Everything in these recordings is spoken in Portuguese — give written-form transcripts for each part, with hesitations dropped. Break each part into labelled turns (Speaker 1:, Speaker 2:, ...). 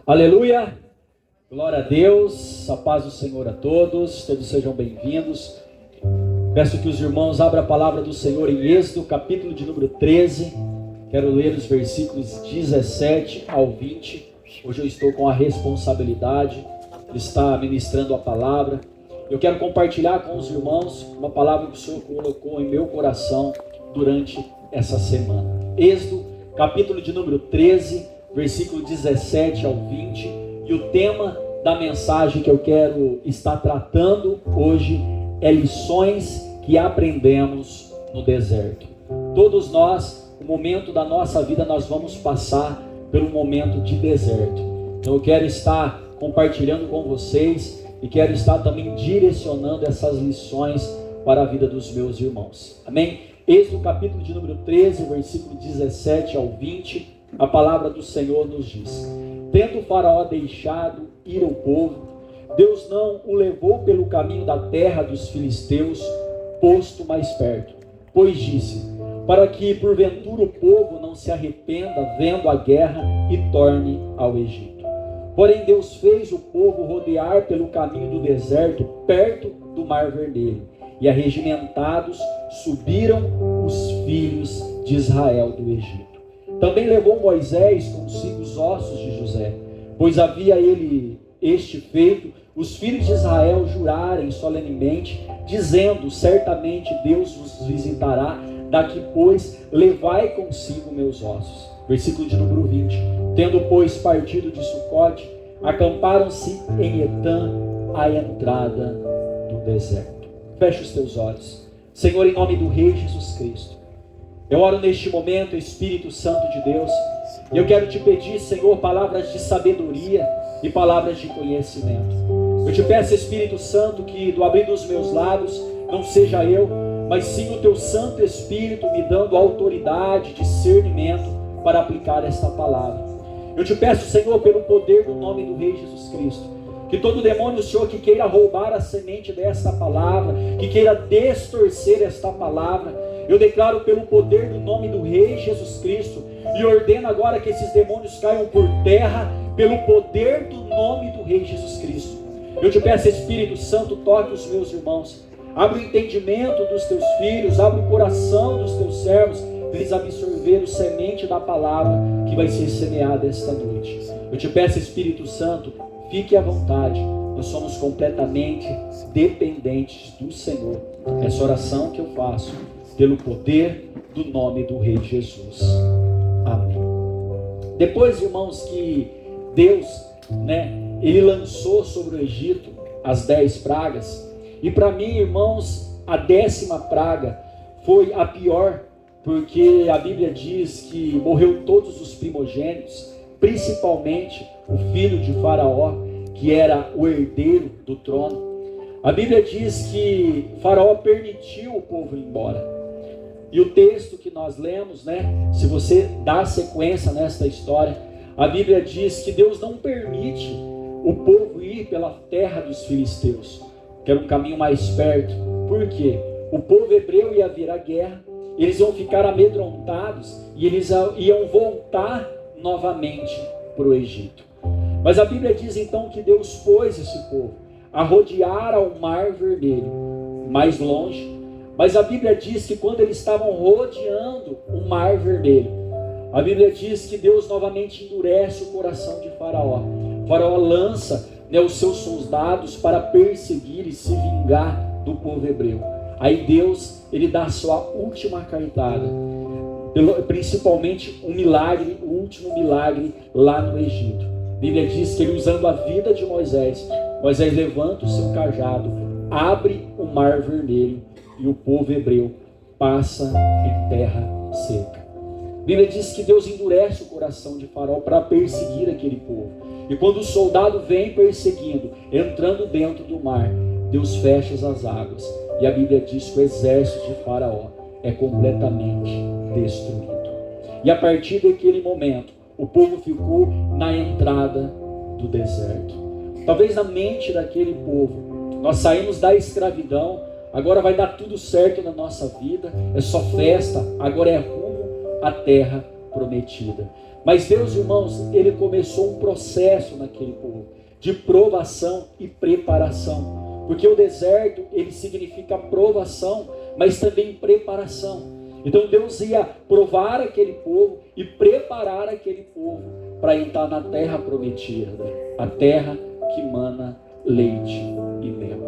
Speaker 1: Aleluia, glória a Deus, a paz do Senhor a todos sejam bem-vindos. Peço que os irmãos abram a palavra do Senhor em Êxodo, capítulo de número 13, quero ler os versículos 17 ao 20, hoje eu estou com a responsabilidade de estar ministrando a palavra. Eu quero compartilhar com os irmãos uma palavra que o Senhor colocou em meu coração durante essa semana. Êxodo, capítulo de número 13, versículo 17 ao 20, e o tema da mensagem que eu quero estar tratando hoje é lições que aprendemos no deserto. Todos nós, no momento da nossa vida, nós vamos passar pelo momento de deserto. Então eu quero estar compartilhando com vocês e quero estar também direcionando essas lições para a vida dos meus irmãos. Amém? Êxodo capítulo de número 13, versículo 17 ao 20, a palavra do Senhor nos diz: tendo o Faraó deixado ir o povo, Deus não o levou pelo caminho da terra dos filisteus, posto mais perto, pois disse, para que porventura o povo não se arrependa vendo a guerra e torne ao Egito. Porém Deus fez o povo rodear pelo caminho do deserto, perto do Mar Vermelho, e arregimentados subiram os filhos de Israel do Egito. Também levou Moisés consigo os ossos de José, pois havia ele feito os filhos de Israel jurarem solenemente, dizendo, certamente Deus vos visitará, daqui pois levai consigo meus ossos. Versículo de número 20. Tendo pois partido de Sucote, acamparam-se em Etã, à entrada do deserto. Feche os teus olhos. Senhor, em nome do Rei Jesus Cristo, eu oro neste momento, Espírito Santo de Deus, e eu quero te pedir, Senhor, palavras de sabedoria e palavras de conhecimento. Eu te peço, Espírito Santo, que do abrir dos meus lábios não seja eu, mas sim o teu Santo Espírito me dando autoridade, discernimento para aplicar esta palavra. Eu te peço, Senhor, pelo poder do nome do Rei Jesus Cristo, que todo demônio, Senhor, que queira roubar a semente desta palavra, que queira distorcer esta palavra, eu declaro pelo poder do nome do Rei Jesus Cristo e ordeno agora que esses demônios caiam por terra pelo poder do nome do Rei Jesus Cristo. Eu te peço, Espírito Santo, toque os meus irmãos, abre o entendimento dos teus filhos, abre o coração dos teus servos, para eles absorver o semente da palavra que vai ser semeada esta noite. Eu te peço, Espírito Santo, fique à vontade, nós somos completamente dependentes do Senhor. Essa oração que eu faço pelo poder do nome do Rei Jesus. Amém. Depois, irmãos, que Deus, Ele lançou sobre o Egito as 10 pragas, e para mim, irmãos, a 10ª praga foi a pior, porque a Bíblia diz que morreu todos os primogênitos, principalmente o filho de Faraó, que era o herdeiro do trono. A Bíblia diz que Faraó permitiu o povo ir embora. E o texto que nós lemos, se você dá sequência nesta história, a Bíblia diz que Deus não permite o povo ir pela terra dos filisteus, que era um caminho mais perto. Por quê? O povo hebreu ia vir à guerra, eles iam ficar amedrontados e eles iam voltar novamente para o Egito. Mas a Bíblia diz então que Deus pôs esse povo a rodear ao Mar Vermelho, mais longe. Mas a Bíblia diz que quando eles estavam rodeando o Mar Vermelho, a Bíblia diz que Deus novamente endurece o coração de Faraó. Faraó lança os seus soldados para perseguir e se vingar do povo hebreu. Aí Deus, ele dá a sua última cartada, principalmente um milagre, o último milagre lá no Egito. A Bíblia diz que ele, usando a vida de Moisés levanta o seu cajado, abre o Mar Vermelho, e o povo hebreu passa em terra seca. A Bíblia diz que Deus endurece o coração de Faraó para perseguir aquele povo. E quando o soldado vem perseguindo, entrando dentro do mar, Deus fecha as águas. E a Bíblia diz que o exército de Faraó é completamente destruído. E a partir daquele momento, o povo ficou na entrada do deserto. Talvez na mente daquele povo, nós saímos da escravidão, agora vai dar tudo certo na nossa vida, é só festa, agora é rumo à terra prometida. Mas Deus, irmãos, Ele começou um processo naquele povo de provação e preparação. Porque o deserto, ele significa provação, mas também preparação. Então Deus ia provar aquele povo e preparar aquele povo para entrar na terra prometida, a terra que mana leite e mel.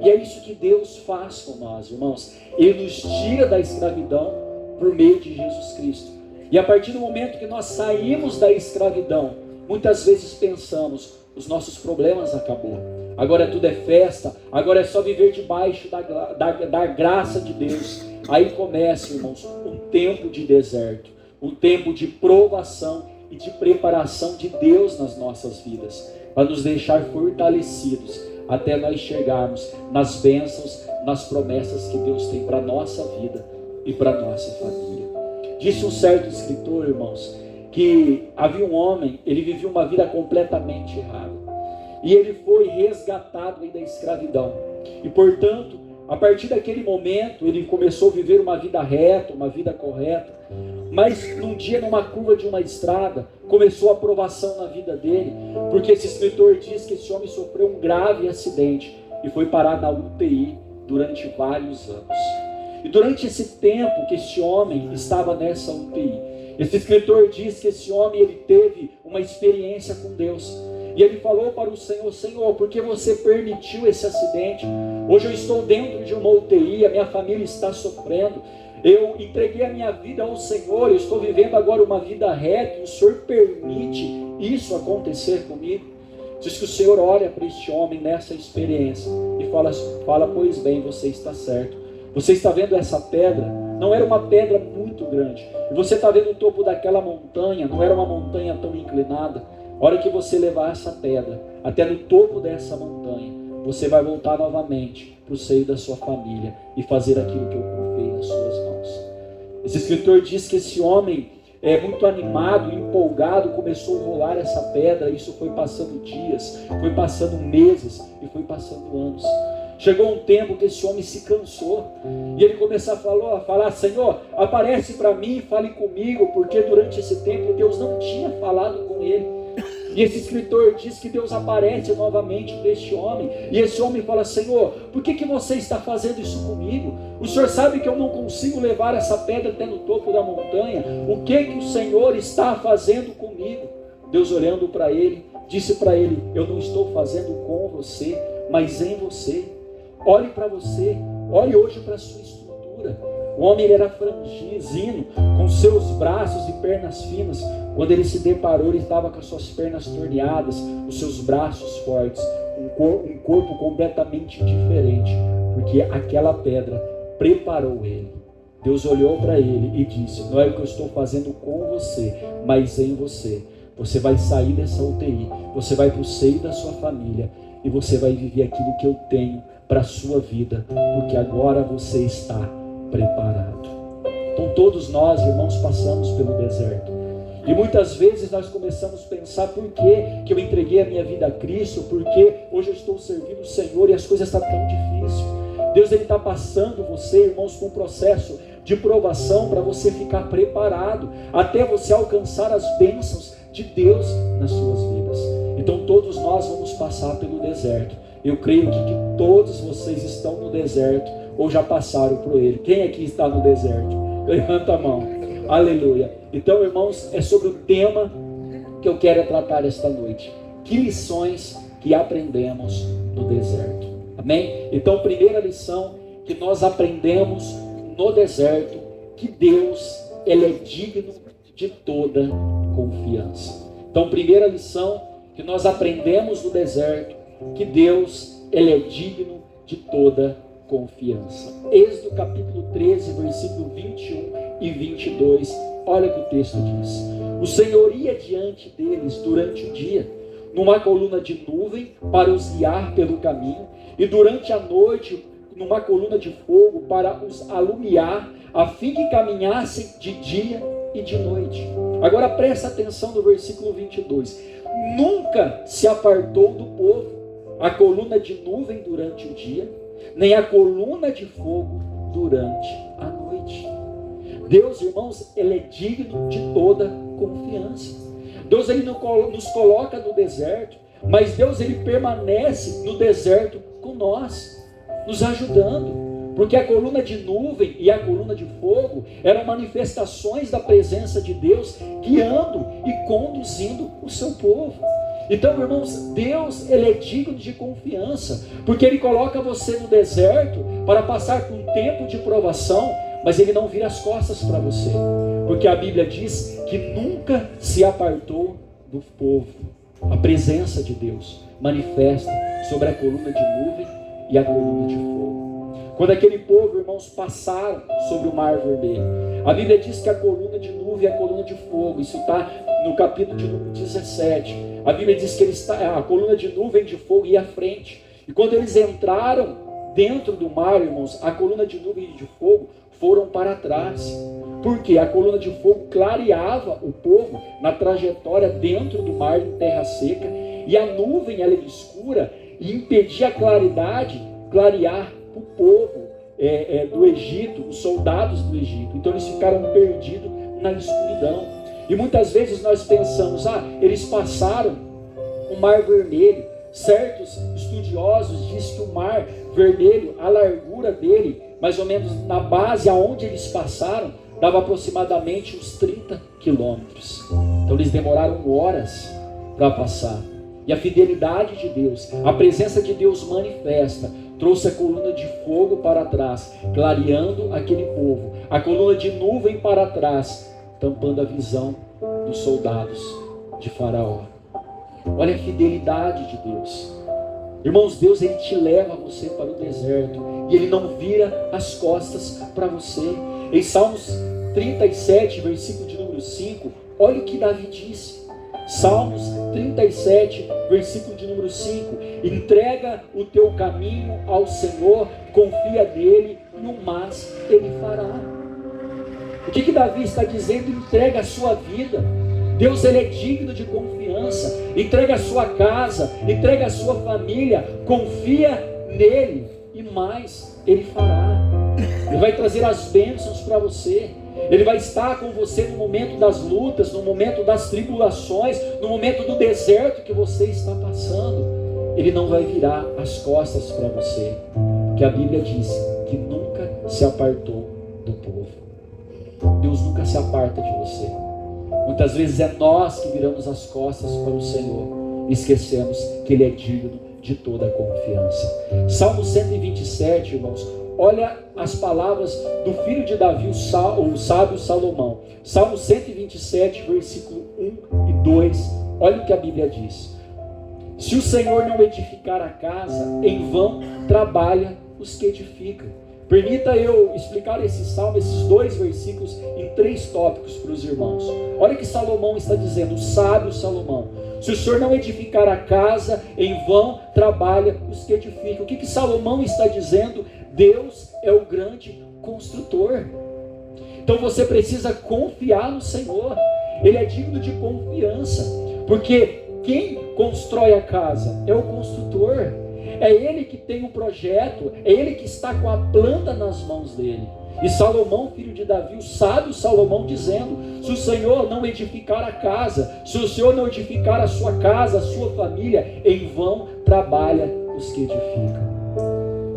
Speaker 1: E é isso que Deus faz com nós, irmãos. Ele nos tira da escravidão por meio de Jesus Cristo. E a partir do momento que nós saímos da escravidão, muitas vezes pensamos, os nossos problemas acabou. Agora tudo é festa, agora é só viver debaixo da graça de Deus. Aí começa, irmãos, um tempo de deserto, um tempo de provação e de preparação de Deus nas nossas vidas, para nos deixar fortalecidos, até nós chegarmos nas bênçãos, nas promessas que Deus tem para a nossa vida e para a nossa família. Disse um certo escritor, irmãos, que havia um homem, ele vivia uma vida completamente errada. E ele foi resgatado da escravidão. E portanto, a partir daquele momento, ele começou a viver uma vida reta, uma vida correta. Mas num dia, numa curva de uma estrada, começou a provação na vida dele. Porque esse escritor diz que esse homem sofreu um grave acidente e foi parar na UTI durante vários anos. E durante esse tempo que esse homem estava nessa UTI, esse escritor diz que esse homem ele teve uma experiência com Deus. E ele falou para o Senhor: Senhor, por que você permitiu esse acidente? Hoje eu estou dentro de uma UTI, a minha família está sofrendo. Eu entreguei a minha vida ao Senhor, eu estou vivendo agora uma vida reta, e o Senhor permite isso acontecer comigo? Diz que o Senhor olha para este homem nessa experiência e fala, pois bem, você está certo. Você está vendo essa pedra? Não era uma pedra muito grande. E você está vendo o topo daquela montanha, não era uma montanha tão inclinada. A hora que você levar essa pedra até no topo dessa montanha, você vai voltar novamente para o seio da sua família e fazer aquilo que eu confiei nas suas mãos. Esse escritor diz que esse homem, muito animado, empolgado, começou a rolar essa pedra. Isso foi passando dias, foi passando meses e foi passando anos. Chegou um tempo que esse homem se cansou e ele começou a falar: Senhor, aparece para mim, fale comigo, porque durante esse tempo Deus não tinha falado com ele. E esse escritor diz que Deus aparece novamente para este homem, e esse homem fala: Senhor, por que você está fazendo isso comigo? O Senhor sabe que eu não consigo levar essa pedra até no topo da montanha. O que o Senhor está fazendo comigo? Deus, olhando para ele, disse para ele: eu não estou fazendo com você, mas em você. Olhe para você, olhe hoje para a sua estrutura. O homem ele era franzino, com seus braços e pernas finas. Quando ele se deparou, ele estava com as suas pernas torneadas, os seus braços fortes, um corpo completamente diferente, porque aquela pedra preparou ele. Deus olhou para ele e disse: não é o que eu estou fazendo com você, mas em você. Você vai sair dessa UTI, você vai para o seio da sua família e você vai viver aquilo que eu tenho para a sua vida, porque agora você está preparado. Então todos nós, irmãos, passamos pelo deserto. E muitas vezes nós começamos a pensar: por que eu entreguei a minha vida a Cristo? Porque hoje eu estou servindo o Senhor e as coisas estão tão difíceis. Deus ele está passando você, irmãos, com um processo de provação para você ficar preparado, até você alcançar as bênçãos de Deus nas suas vidas. Então todos nós vamos passar pelo deserto. Eu creio que todos vocês estão no deserto ou já passaram por ele. Quem aqui está no deserto? Levanta a mão. Aleluia. Então, irmãos, é sobre o tema que eu quero tratar esta noite. Que lições que aprendemos no deserto? Amém? Então, primeira lição que nós aprendemos no deserto: que Deus, ele é digno de toda confiança. Então, primeira lição que nós aprendemos no deserto: que Deus, ele é digno de toda confiança. Êxodo capítulo 13, versículo 21 e 22, olha o que o texto diz: o Senhor ia diante deles durante o dia, numa coluna de nuvem para os guiar pelo caminho, e durante a noite numa coluna de fogo para os alumiar, a fim que caminhassem de dia e de noite. Agora presta atenção no versículo 22. Nunca se apartou do povo a coluna de nuvem durante o dia, nem a coluna de fogo durante a noite. Deus, irmãos, ele é digno de toda confiança. Deus ele nos coloca no deserto, mas Deus ele permanece no deserto com nós, nos ajudando. Porque a coluna de nuvem e a coluna de fogo eram manifestações da presença de Deus, guiando e conduzindo o seu povo. Então, irmãos, Deus ele é digno de confiança, porque Ele coloca você no deserto para passar por um tempo de provação, mas Ele não vira as costas para você, porque a Bíblia diz que nunca se apartou do povo. A presença de Deus manifesta sobre a coluna de nuvem e a coluna de fogo. Quando aquele povo, irmãos, passaram sobre o mar vermelho, a Bíblia diz que a coluna de nuvem e a coluna de fogo, isso está no capítulo de número 17, a Bíblia diz que a coluna de nuvem e de fogo ia à frente, e quando eles entraram dentro do mar, irmãos, a coluna de nuvem e de fogo foram para trás, porque a coluna de fogo clareava o povo na trajetória dentro do mar em terra seca, e a nuvem ela era escura e impedia a claridade clarear o povo do Egito, os soldados do Egito. Então eles ficaram perdidos na escuridão. E muitas vezes nós pensamos, eles passaram o mar vermelho. Certos estudiosos dizem que o mar vermelho, a largura dele, mais ou menos na base aonde eles passaram, dava aproximadamente uns 30 quilômetros. Então eles demoraram horas para passar. E a fidelidade de Deus, a presença de Deus manifesta, trouxe a coluna de fogo para trás, clareando aquele povo. A coluna de nuvem para trás, tampando a visão dos soldados de Faraó. Olha a fidelidade de Deus. Irmãos, Deus ele te leva você para o deserto e Ele não vira as costas para você. Em Salmos 37, versículo de número 5, olha o que Davi disse. Salmos 37, versículo de número 5. Entrega o teu caminho ao Senhor, confia nele, no mais Ele fará. O que Davi está dizendo? Entrega a sua vida. Deus ele é digno de confiança. Entrega a sua casa, entrega a sua família, confia nele e mais Ele fará. Ele vai trazer as bênçãos para você. Ele vai estar com você no momento das lutas, no momento das tribulações, no momento do deserto que você está passando. Ele não vai virar as costas para você, porque a Bíblia diz que nunca se apartou do povo. Deus nunca se aparta de você. Muitas vezes é nós que viramos as costas para o Senhor e esquecemos que Ele é digno de toda a confiança. Salmo 127, irmãos, olha as palavras do filho de Davi, o sábio Salomão. Salmo 127, versículo 1 e 2. Olha o que a Bíblia diz. Se o Senhor não edificar a casa, em vão trabalha os que edificam. Permita eu explicar esse salmo, esses dois versículos, em 3 tópicos para os irmãos. Olha o que Salomão está dizendo, o sábio Salomão. Se o Senhor não edificar a casa, em vão trabalha os que edificam. O que Salomão está dizendo? Deus é o grande construtor. Então você precisa confiar no Senhor. Ele é digno de confiança, porque quem constrói a casa é o construtor. É Ele que tem o projeto, é Ele que está com a planta nas mãos dele. E Salomão, filho de Davi, o sábio Salomão, dizendo: se o Senhor não edificar a casa, se o Senhor não edificar a sua casa, a sua família, em vão trabalha os que edificam.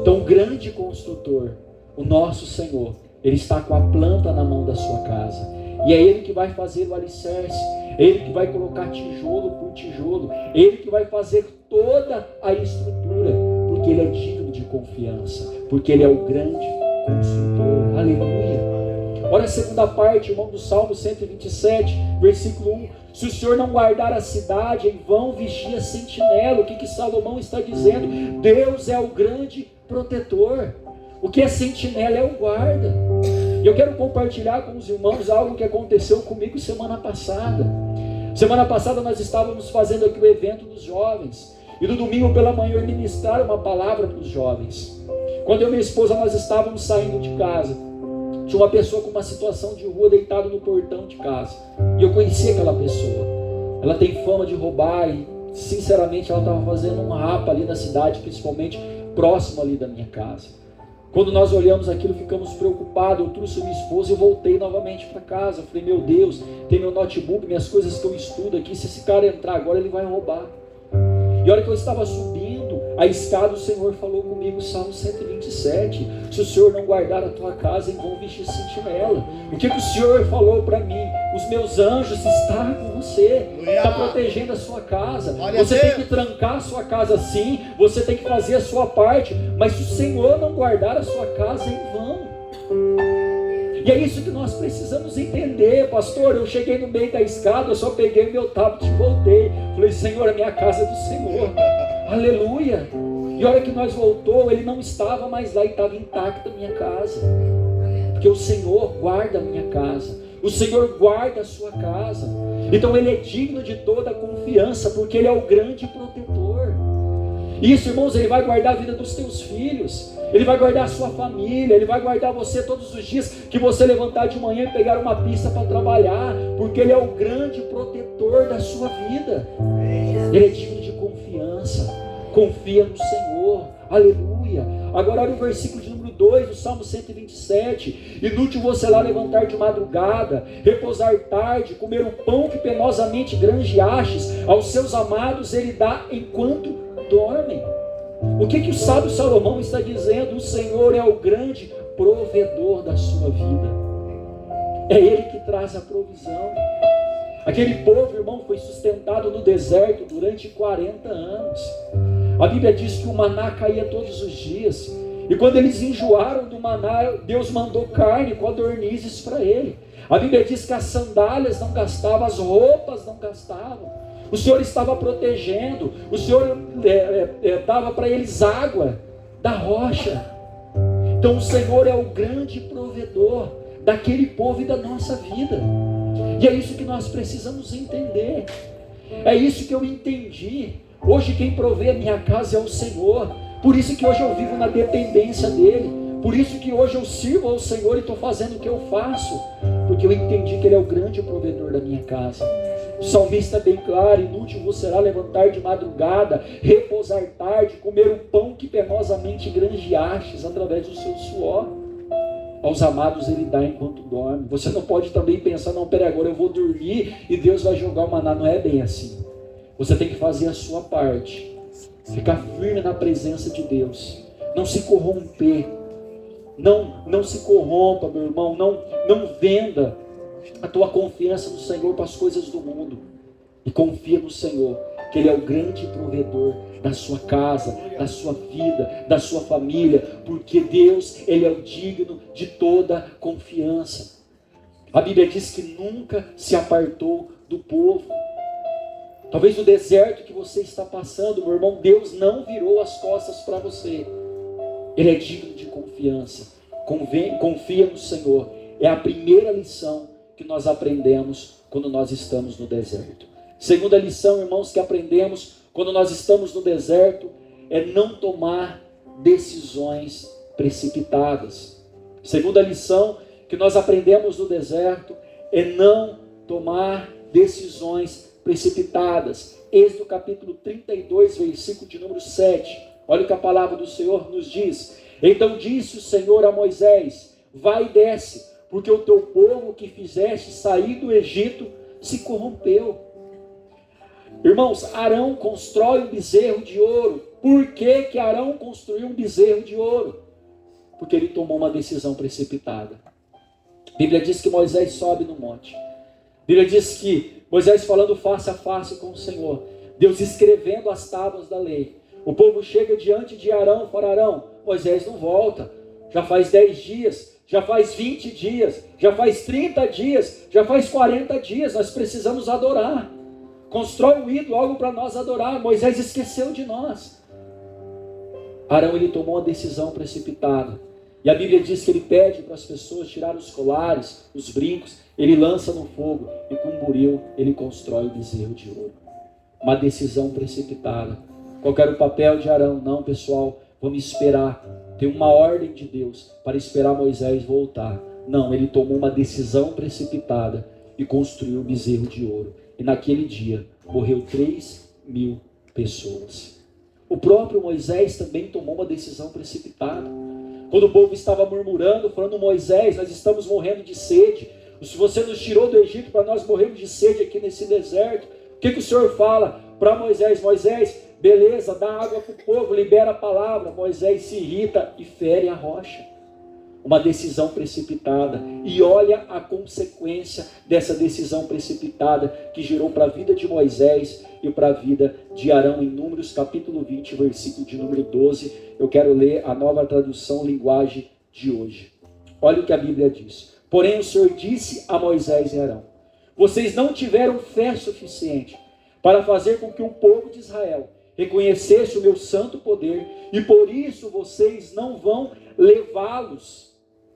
Speaker 1: Então o grande construtor, o nosso Senhor, Ele está com a planta na mão da sua casa, e é Ele que vai fazer o alicerce, é Ele que vai colocar tijolo por tijolo, é Ele que vai fazer toda a estrutura, porque Ele é digno de confiança, porque Ele é o grande construtor. Aleluia. Olha a segunda parte, irmão, do Salmo 127, versículo 1. Se o Senhor não guardar a cidade, em vão vigia a sentinela. O que Salomão está dizendo? Deus é o grande protetor. O que é sentinela é o guarda. E eu quero compartilhar com os irmãos algo que aconteceu comigo semana passada. Semana passada nós estávamos fazendo aqui o evento dos jovens. E no domingo pela manhã eu ministrar uma palavra para os jovens. Quando eu e minha esposa nós estávamos saindo de casa, tinha uma pessoa com uma situação de rua deitado no portão de casa. E eu conhecia aquela pessoa. Ela tem fama de roubar e sinceramente ela estava fazendo um rapa ali na cidade, principalmente próximo ali da minha casa. Quando nós olhamos aquilo, ficamos preocupados. Eu trouxe minha esposa e voltei novamente para casa. Eu falei, meu Deus, tem meu notebook, minhas coisas que eu estudo aqui. Se esse cara entrar agora, ele vai roubar. E a hora que eu estava subindo a escada, o Senhor falou comigo, Salmo 127, se o Senhor não guardar a tua casa, em vão vestir sentinela. O que o Senhor falou para mim? Os meus anjos estão com você, está protegendo a sua casa. Você tem que trancar a sua casa sim, você tem que fazer a sua parte, mas se o Senhor não guardar a sua casa, em vão. E é isso que nós precisamos entender, pastor. Eu cheguei no meio da escada, eu só peguei o meu tablet e voltei. Falei, Senhor, a minha casa é do Senhor. Aleluia. E a hora que nós voltou, ele não estava mais lá e estava intacta a minha casa. Porque o Senhor guarda a minha casa. O Senhor guarda a sua casa. Então ele é digno de toda a confiança, porque ele é o grande protetor. Isso, irmãos, ele vai guardar a vida dos teus filhos. Ele vai guardar a sua família. Ele vai guardar você todos os dias que você levantar de manhã e pegar uma pista para trabalhar. Porque ele é o grande protetor da sua vida. Ele é digno de confiança. Confia no Senhor. Aleluia. Agora olha o versículo de número 2 do Salmo 127. Inútil você lá levantar de madrugada, repousar tarde, comer o pão que penosamente granjeastes, aos seus amados ele dá enquanto dormem. O que o sábio Salomão está dizendo? O Senhor é o grande provedor da sua vida. É Ele que traz a provisão. Aquele povo, irmão, foi sustentado no deserto durante 40 anos. A Bíblia diz que o maná caía todos os dias. E quando eles enjoaram do maná, Deus mandou carne, codornizes para ele. A Bíblia diz que as sandálias não gastavam, as roupas não gastavam. O Senhor estava protegendo, o Senhor dava para eles água da rocha. Então o Senhor é o grande provedor daquele povo e da nossa vida. E é isso que nós precisamos entender. É isso que eu entendi. Hoje quem provê a minha casa é o Senhor. Por isso que hoje eu vivo na dependência dEle. Por isso que hoje eu sirvo ao Senhor e estou fazendo o que eu faço. Porque eu entendi que Ele é o grande provedor da minha casa. O salmista é bem claro: inútil vos será levantar de madrugada, repousar tarde, comer o pão que penosamente granjeastes através do seu suor. Aos amados ele dá enquanto dorme. Você não pode também pensar, não, peraí, agora eu vou dormir e Deus vai jogar o maná. Não é bem assim. Você tem que fazer a sua parte. Ficar firme na presença de Deus. Não se corromper. Não se corrompa, meu irmão. Não venda a tua confiança no Senhor para as coisas do mundo. E confia no Senhor, que Ele é o grande provedor da sua casa, da sua vida, da sua família. Porque Deus, Ele é o digno de toda confiança. A Bíblia diz que nunca se apartou do povo. Talvez no deserto que você está passando, meu irmão, Deus não virou as costas para você. Ele é digno de confiança. Confia no Senhor. É a primeira lição que nós aprendemos quando nós estamos no deserto. Segunda lição, irmãos, que aprendemos quando nós estamos no deserto é não tomar decisões precipitadas. Segunda lição que nós aprendemos no deserto é não tomar decisões precipitadas. Êxodo capítulo 32, versículo de número 7. Olha o que a palavra do Senhor nos diz. Então disse o Senhor a Moisés: vai e desce, porque o teu povo que fizeste sair do Egito se corrompeu. Irmãos, Arão constrói um bezerro de ouro. Por que Arão construiu um bezerro de ouro? Porque ele tomou uma decisão precipitada. A Bíblia diz que Moisés sobe no monte. A Bíblia diz que Moisés falando face a face com o Senhor. Deus escrevendo as tábuas da lei. O povo chega diante de Arão, fala: Arão, Moisés não volta. Já faz 10 dias, já faz 20 dias, já faz 30 dias, já faz 40 dias, nós precisamos adorar. Constrói um ídolo, algo para nós adorar. Moisés esqueceu de nós. Arão, ele tomou uma decisão precipitada. E a Bíblia diz que ele pede para as pessoas tirar os colares, os brincos, ele lança no fogo e com um buril ele constrói o bezerro de ouro. Uma decisão precipitada. Qual era o papel de Arão? Não, pessoal, vamos esperar. Tem uma ordem de Deus para esperar Moisés voltar. Não, ele tomou uma decisão precipitada e construiu o bezerro de ouro. E naquele dia morreu 3.000 pessoas. O próprio Moisés também tomou uma decisão precipitada. Quando o povo estava murmurando, falando: Moisés, nós estamos morrendo de sede. Se você nos tirou do Egito para nós morrermos de sede aqui nesse deserto, o que o Senhor fala para Moisés? Moisés, beleza, dá água para o povo, libera a palavra. Moisés se irrita e fere a rocha. Uma decisão precipitada. E olha a consequência dessa decisão precipitada que gerou para a vida de Moisés e para a vida de Arão. Em Números capítulo 20, versículo de número 12. Eu quero ler a Nova Tradução Linguagem de hoje. Olha o que a Bíblia diz. Porém o Senhor disse a Moisés e Arão: vocês não tiveram fé suficiente para fazer com que o povo de Israel reconhecesse o meu santo poder, e por isso vocês não vão levá-los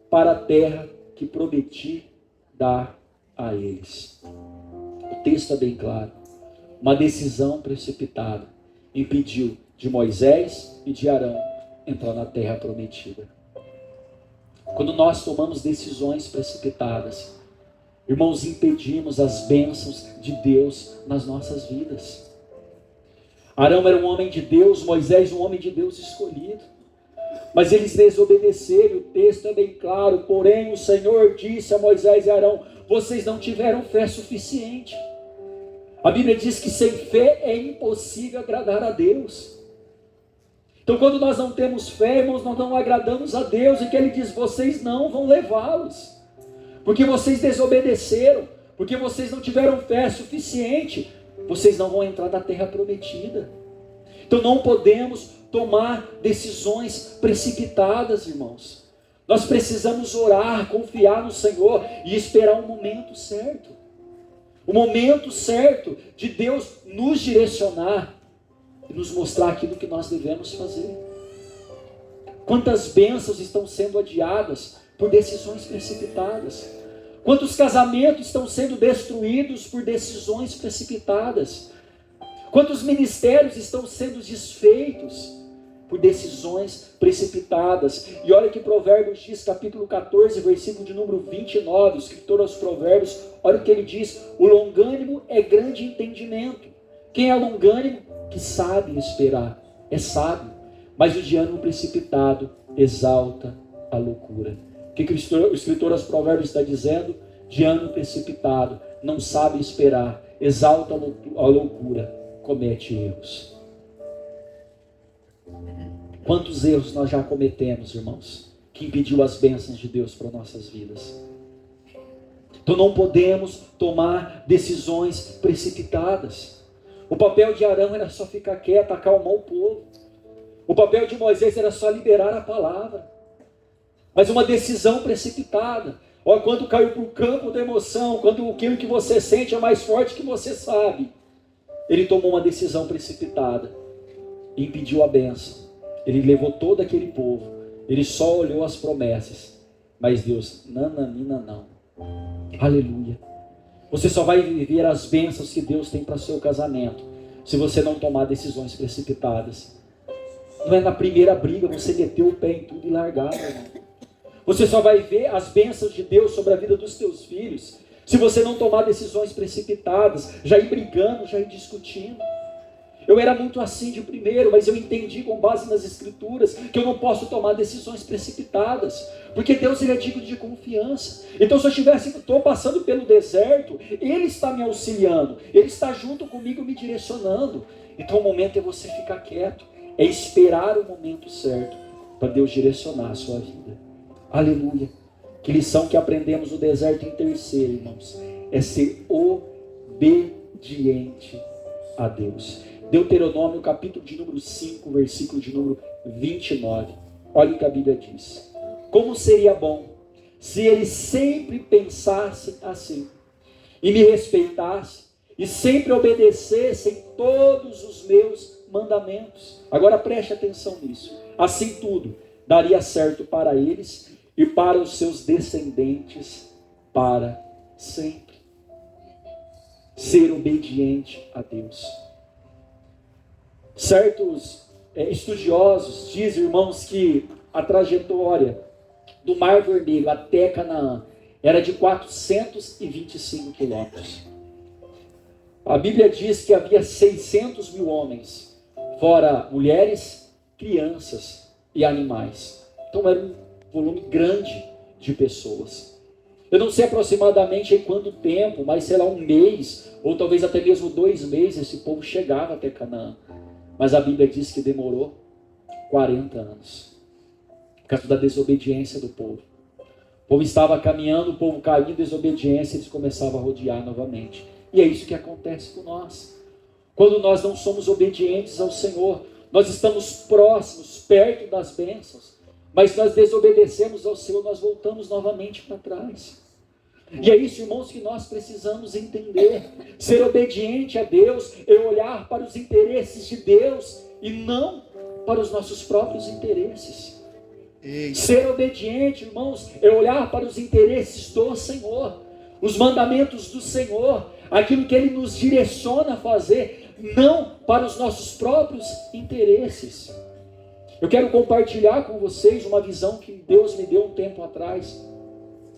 Speaker 1: para a terra que prometi dar a eles. O texto é bem claro. Uma decisão precipitada impediu de Moisés e de Arão entrar na terra prometida. Quando nós tomamos decisões precipitadas, irmãos, impedimos as bênçãos de Deus nas nossas vidas. Arão era um homem de Deus, Moisés um homem de Deus escolhido. Mas eles desobedeceram, o texto é bem claro. Porém o Senhor disse a Moisés e Arão: vocês não tiveram fé suficiente. A Bíblia diz que sem fé é impossível agradar a Deus. Então quando nós não temos fé, irmãos, nós não agradamos a Deus. E que Ele diz: vocês não vão levá-los, porque vocês desobedeceram, porque vocês não tiveram fé suficiente. Vocês não vão entrar na terra prometida. Então não podemos tomar decisões precipitadas, irmãos. Nós precisamos orar, confiar no Senhor e esperar o momento certo. O momento certo de Deus nos direcionar e nos mostrar aquilo que nós devemos fazer. Quantas bênçãos estão sendo adiadas por decisões precipitadas? Quantos casamentos estão sendo destruídos por decisões precipitadas? Quantos ministérios estão sendo desfeitos por decisões precipitadas? E olha que Provérbios diz, capítulo 14, versículo de número 29, o escritor aos Provérbios, olha o que ele diz: o longânimo é grande entendimento. Quem é longânimo? Que sabe esperar, é sábio. Mas o de ânimo precipitado exalta a loucura. O que o escritor aos Provérbios está dizendo? De ânimo precipitado, não sabe esperar, exalta a loucura, comete erros. Quantos erros nós já cometemos, irmãos, que impediu as bênçãos de Deus para nossas vidas? Então não podemos tomar decisões precipitadas. O papel de Arão era só ficar quieto, acalmar o povo. O papel de Moisés era só liberar a palavra. Mas uma decisão precipitada. Olha, quando caiu para o campo da emoção, quando aquilo que você sente é mais forte que você sabe, ele tomou uma decisão precipitada e impediu a bênção. Ele levou todo aquele povo. Ele só olhou as promessas. Mas Deus, nananina não. Aleluia. Você só vai viver as bênçãos que Deus tem para o seu casamento se você não tomar decisões precipitadas. Não é na primeira briga você meter o pé em tudo e largar, meu irmão. Você só vai ver as bênçãos de Deus sobre a vida dos teus filhos se você não tomar decisões precipitadas, já ir brigando, já ir discutindo. Eu era muito assim de primeiro, mas eu entendi com base nas Escrituras que eu não posso tomar decisões precipitadas, porque Deus, Ele é digno de confiança. Então se eu estou passando pelo deserto, Ele está me auxiliando, Ele está junto comigo me direcionando. Então o momento é você ficar quieto, é esperar o momento certo para Deus direcionar a sua vida. Aleluia. Que lição que aprendemos no deserto em terceiro, irmãos, é ser obediente a Deus. Deuteronômio, capítulo de número 5, versículo de número 29. Olha o que a Bíblia diz. Como seria bom se eles sempre pensassem assim, e me respeitassem, e sempre obedecessem todos os meus mandamentos. Agora preste atenção nisso. Assim tudo daria certo para eles e para os seus descendentes para sempre. Ser obediente a Deus. Certos estudiosos dizem, irmãos, que a trajetória do Mar Vermelho até Canaã era de 425 quilômetros. A Bíblia diz que havia 600 mil homens, fora mulheres, crianças e animais. Então era um volume grande de pessoas. Eu não sei aproximadamente em quanto tempo, mas sei lá, 1 mês, ou talvez até mesmo 2 meses, esse povo chegava até Canaã. Mas a Bíblia diz que demorou 40 anos. Por causa da desobediência do povo. O povo estava caminhando, o povo caiu em desobediência, eles começavam a rodear novamente. E é isso que acontece com nós. Quando nós não somos obedientes ao Senhor, nós estamos próximos, perto das bênçãos, mas nós desobedecemos ao Senhor, nós voltamos novamente para trás. E é isso, irmãos, que nós precisamos entender. Ser obediente a Deus é olhar para os interesses de Deus e não para os nossos próprios interesses. Ser obediente, irmãos, é olhar para os interesses do Senhor, os mandamentos do Senhor, aquilo que Ele nos direciona a fazer, não para os nossos próprios interesses. Eu quero compartilhar com vocês uma visão que Deus me deu um tempo atrás.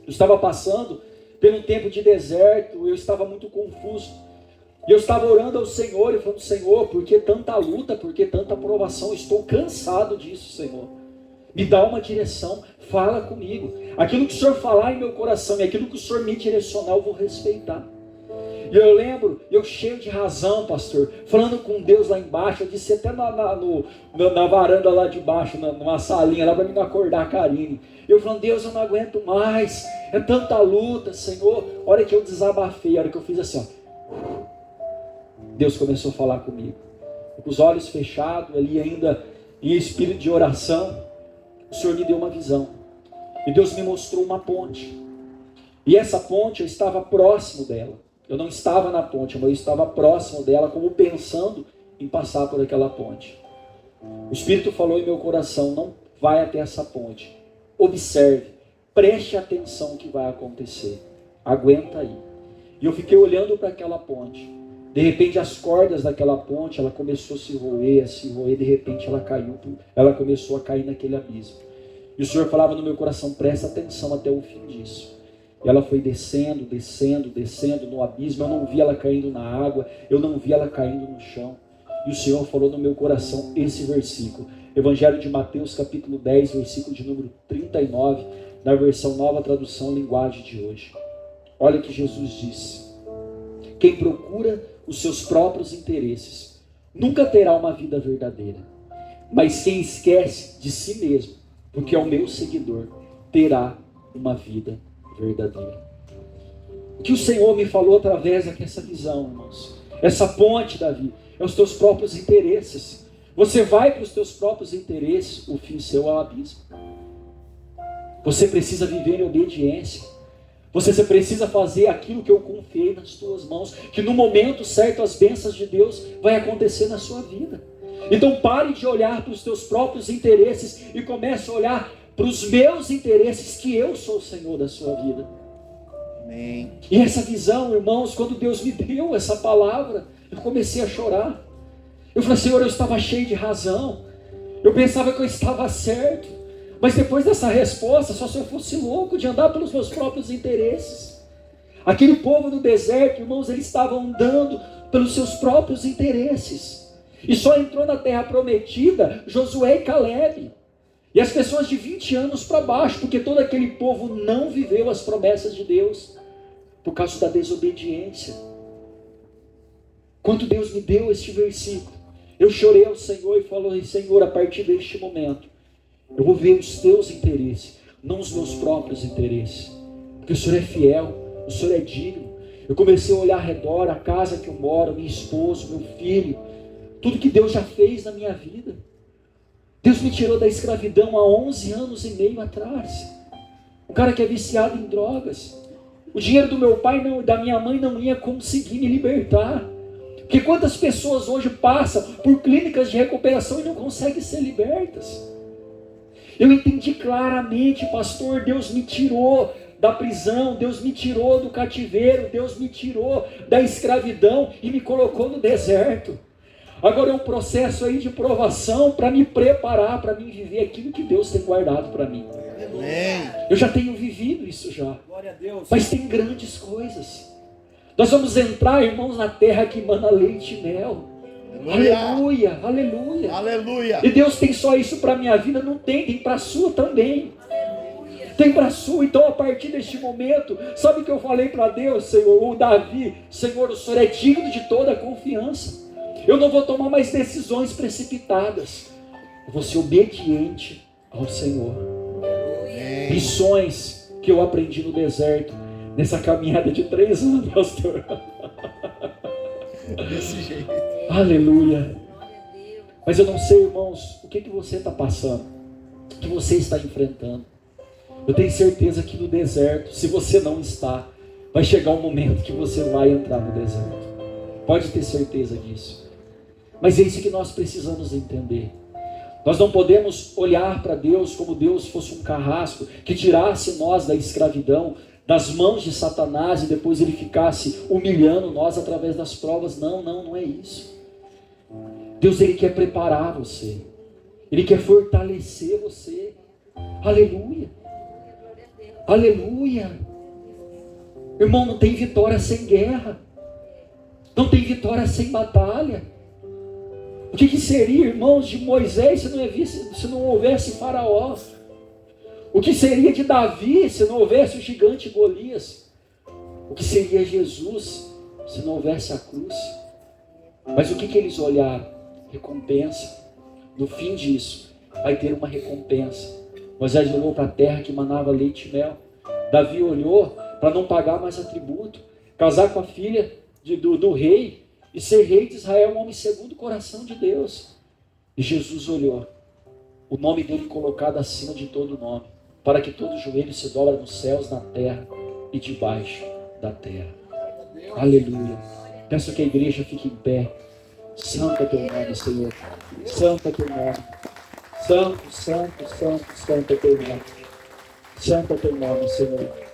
Speaker 1: Eu estava passando por um tempo de deserto, eu estava muito confuso. E eu estava orando ao Senhor e falando: Senhor, por que tanta luta, por que tanta provação? Estou cansado disso, Senhor. Me dá uma direção, fala comigo. Aquilo que o Senhor falar em meu coração e aquilo que o Senhor me direcionar, eu vou respeitar. E eu lembro, eu cheio de razão, pastor, falando com Deus lá embaixo. Eu disse até na varanda lá de baixo, numa salinha lá, para mim não acordar a Karine. Eu falando: Deus, eu não aguento mais, é tanta luta, Senhor. A hora que eu desabafei, a hora que eu fiz assim, ó, Deus começou a falar comigo. Com os olhos fechados, ali ainda em espírito de oração, o Senhor me deu uma visão. E Deus me mostrou uma ponte. E essa ponte, eu estava próximo dela. Eu não estava na ponte, mas eu estava próximo dela, como pensando em passar por aquela ponte. O Espírito falou em meu coração: não vai até essa ponte. Observe, preste atenção no que vai acontecer. Aguenta aí. E eu fiquei olhando para aquela ponte. De repente as cordas daquela ponte, ela começou a se roer, de repente ela caiu, ela começou a cair naquele abismo. E o Senhor falava no meu coração: presta atenção até o fim disso. E ela foi descendo no abismo. Eu não vi ela caindo na água, eu não vi ela caindo no chão. E o Senhor falou no meu coração esse versículo. Evangelho de Mateus, capítulo 10, versículo de número 39, na versão Nova Tradução Linguagem de hoje. Olha o que Jesus disse: quem procura os seus próprios interesses nunca terá uma vida verdadeira, mas quem esquece de si mesmo, porque é o meu seguidor, terá uma vida verdadeira. O que o Senhor me falou através dessa visão, irmãos, essa ponte da vida, é os teus próprios interesses. Você vai para os teus próprios interesses, o fim seu é o abismo. Você precisa viver em obediência. Você precisa fazer aquilo que eu confiei nas tuas mãos, que no momento certo as bênçãos de Deus vai acontecer na sua vida. Então pare de olhar para os teus próprios interesses e comece a olhar para os meus interesses, que eu sou o Senhor da sua vida. Amém. E essa visão, irmãos, quando Deus me deu essa palavra, eu comecei a chorar. Eu falei: Senhor, eu estava cheio de razão, eu pensava que eu estava certo, mas depois dessa resposta, só se eu fosse louco de andar pelos meus próprios interesses. Aquele povo do deserto, irmãos, eles estavam andando pelos seus próprios interesses. E só entrou na terra prometida Josué e Caleb. E as pessoas de 20 anos para baixo, porque todo aquele povo não viveu as promessas de Deus, por causa da desobediência. Quando Deus me deu este versículo, eu chorei ao Senhor e falei: Senhor, a partir deste momento, eu vou ver os teus interesses, não os meus próprios interesses. Porque o Senhor é fiel, o Senhor é digno. Eu comecei a olhar ao redor, a casa que eu moro, minha esposa, meu filho, tudo que Deus já fez na minha vida. Deus me tirou da escravidão há 11 anos e meio atrás. Um cara que é viciado em drogas. O dinheiro do meu pai, da minha mãe, não ia conseguir me libertar. Porque quantas pessoas hoje passam por clínicas de recuperação e não conseguem ser libertas? Eu entendi claramente, pastor, Deus me tirou da prisão, Deus me tirou do cativeiro, Deus me tirou da escravidão e me colocou no deserto. Agora é um processo aí de provação para me preparar, para mim viver aquilo que Deus tem guardado para mim. Amém. Eu já tenho vivido isso já. Glória a Deus. Mas tem grandes coisas. Nós vamos entrar, irmãos, na terra que emana leite e mel. Aleluia, aleluia, aleluia. E Deus tem só isso para a minha vida? Não tem para a sua também. tem para a sua. Então, a partir deste momento, sabe o que eu falei para Deus, Senhor? O Davi, Senhor, o Senhor é digno de toda a confiança. Eu não vou tomar mais decisões precipitadas. Eu vou ser obediente ao Senhor. Lições que eu aprendi no deserto, nessa caminhada de 3 anos, pastor.
Speaker 2: Desse jeito.
Speaker 1: Aleluia. Mas eu não sei, irmãos, o que você está passando, o que você está enfrentando. Eu tenho certeza que no deserto, se você não está, vai chegar um momento que você vai entrar no deserto. Pode ter certeza disso. Mas é isso que nós precisamos entender. Nós não podemos olhar para Deus como Deus fosse um carrasco que tirasse nós da escravidão, das mãos de Satanás, e depois ele ficasse humilhando nós através das provas. Não é isso. Deus, ele quer preparar você. Ele quer fortalecer você. Aleluia. Aleluia. Irmão, não tem vitória sem guerra. Não tem vitória sem batalha. O que seria, irmãos, de Moisés se não houvesse Faraó? O que seria de Davi se não houvesse o gigante Golias? O que seria Jesus se não houvesse a cruz? Mas o que eles olharam? Recompensa. No fim disso, vai ter uma recompensa. Moisés olhou para a terra que manava leite e mel. Davi olhou para não pagar mais atributo, casar com a filha do rei e ser rei de Israel, um homem segundo o coração de Deus. E Jesus olhou, o nome dele colocado acima de todo nome, para que todo joelho se dobra nos céus, na terra e debaixo da terra. Aleluia. Peço que a igreja fique em pé. Santo é teu nome, Senhor. Santo é teu nome. Santo, santo, santo, santo é teu nome. Santo é teu nome, Senhor.